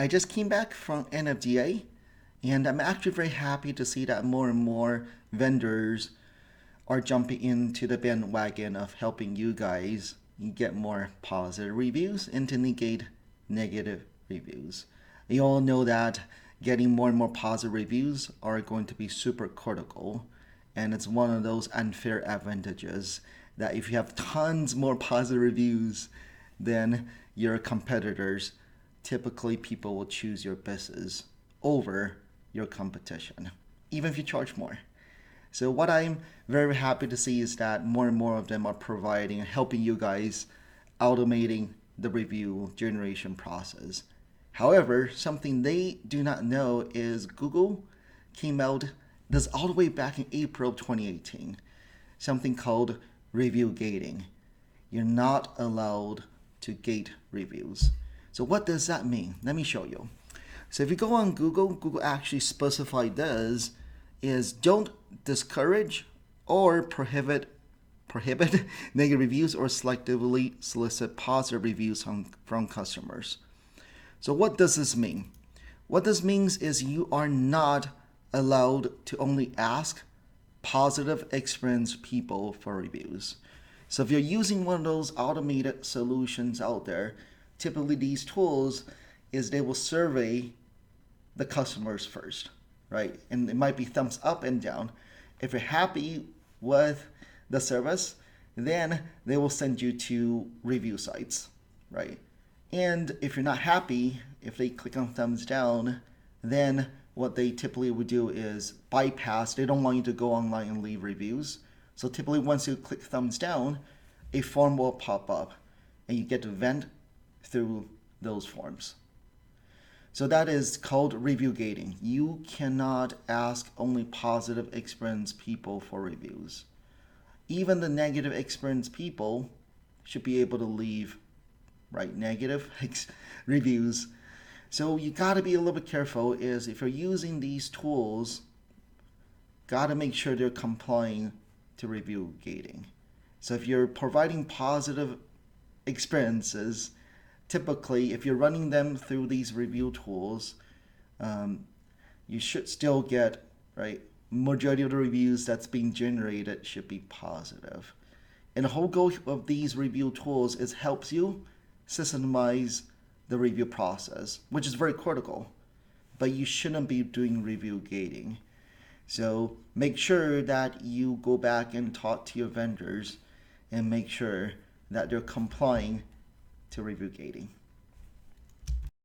I just came back from NFDA, and I'm actually very happy to see that more and more vendors are jumping into the bandwagon of helping you guys get more positive reviews and to negate negative reviews. You all know that getting more and more positive reviews are going to be super critical, and it's one of those unfair advantages that if you have tons more positive reviews than your competitors, typically people will choose your business over your competition, even if you charge more. So what I'm very happy to see is that more and more of them are providing and helping you guys automating the review generation process. However, something they do not know is Google came out this all the way back in April 2018, something called review gating. You're not allowed to gate reviews. So what does that mean? Let me show you. So if you go on Google, Google actually specified this is don't discourage or prohibit negative reviews or selectively solicit positive reviews from customers. So what does this mean? What this means is you are not allowed to only ask positive experience people for reviews. So if you're using one of those automated solutions out there, typically these tools is they will survey the customers first, right? And it might be thumbs up and down. If you're happy with the service, then they will send you to review sites, right? And if you're not happy, if they click on thumbs down, then what they typically would do is bypass. They don't want you to go online and leave reviews. So typically once you click thumbs down, a form will pop up and you get to vent through those forms. So that is called review gating. You cannot ask only positive experience people for reviews. Even the negative experience people should be able to leave, right, negative reviews. So you got to be a little bit careful is if you're using these tools, got to make sure they're complying to review gating. So if you're providing positive experiences, typically if you're running them through these review tools, you should still get, right, majority of the reviews that's being generated should be positive. And the whole goal of these review tools is helps you systemize the review process, which is very critical, but you shouldn't be doing review gating. So make sure that you go back and talk to your vendors and make sure that they're complying to review gating.